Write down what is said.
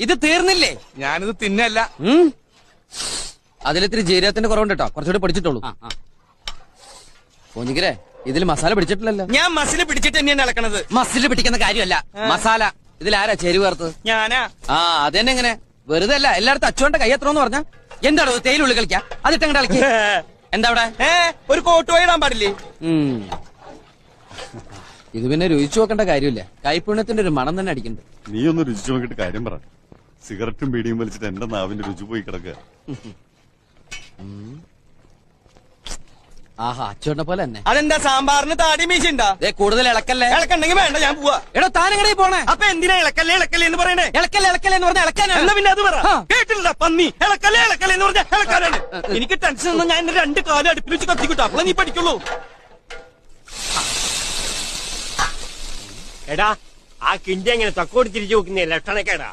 ഇത് തീർന്നില്ലേ? ഞാനിത് തിന്നല്ല. അതിലിത്തിരി ജീരകത്തിന്റെ കുറവുണ്ട് കേട്ടോ, കുറച്ചുകൂടി പിടിച്ചിട്ടുള്ളൂ. പോഞ്ഞിക്കരെ, ഇതിൽ മസാല പിടിച്ചിട്ടില്ലല്ലോ. ഞാൻ മസില് പിടിച്ചിട്ട് തന്നെയാണ് ഇളക്കണത്. മസില് പിടിക്കുന്ന കാര്യമല്ല, മസാല. ഇതിലാരാ ചേരുവ ചേർത്തത്? ഞാനാ. അതന്നെ. എങ്ങനെ വെറുതെ അല്ല, എല്ലായിടത്തും അച്ചുകൊണ്ട് കയ്യത്രോന്ന് പറഞ്ഞ എന്താണോ തേയിലുള്ളിൽ കളിക്കാ? അതിട്ടങ്ങടെ കളിക്ക. എന്താ അവിടെ ഒരു കോട്ട് പോയിടാൻ പാടില്ലേ? ഇത് പിന്നെ രുചിച്ചു നോക്കേണ്ട കാര്യമില്ല, കൈപ്പുണ്യത്തിന്റെ ഒരു മണം തന്നെ അടിക്കുന്നുണ്ട്. നീ ഒന്ന് രുചിച്ചു നോക്കിട്ട് കാര്യം പറ. സിഗരറ്റും ബീഡിയും വലിച്ചിട്ട് എന്റെ നാവിന്റെ രുചി പോയി കിടക്കുക. ആഹാ, അച്ചുകൊണ്ട പോലെ തന്നെ. അതെന്താ സാമ്പാറിന് താടി മീശുണ്ടാ? കൂടുതൽ ഇളക്കല്ലേ. ഇളക്കണ്ടെങ്കിൽ വേണ്ട, ഞാൻ പോവാ. എടോ, താനെങ്ങനെ പോണേ? അപ്പൊ എന്തിനാ ഇളക്കല്ലേ ഇളക്കല്ലേ എന്ന് പറയണേ? ഇളക്കല്ലേ എന്ന് പറഞ്ഞാൽ ഇളക്കാനാണ്. പിന്നെ അത് പറ. കേട്ടില്ല പന്നി. ഇളക്കല്ലേ എന്ന് പറഞ്ഞാൽ ഇളക്കാനാണ്. എനിക്ക് ടെൻഷൻ ഒന്നും, ഞാൻ 2 കാലം അടുപ്പിൽ വെച്ച് കത്തിക്കിട്ടു, അപ്പോഴേ നീ പഠിക്കുള്ളൂ. എടാ, ആ കിണ്ടി എങ്ങനെ തക്കോട് തിരിച്ചു നോക്കുന്നേ ലക്ഷണക്കേടാ.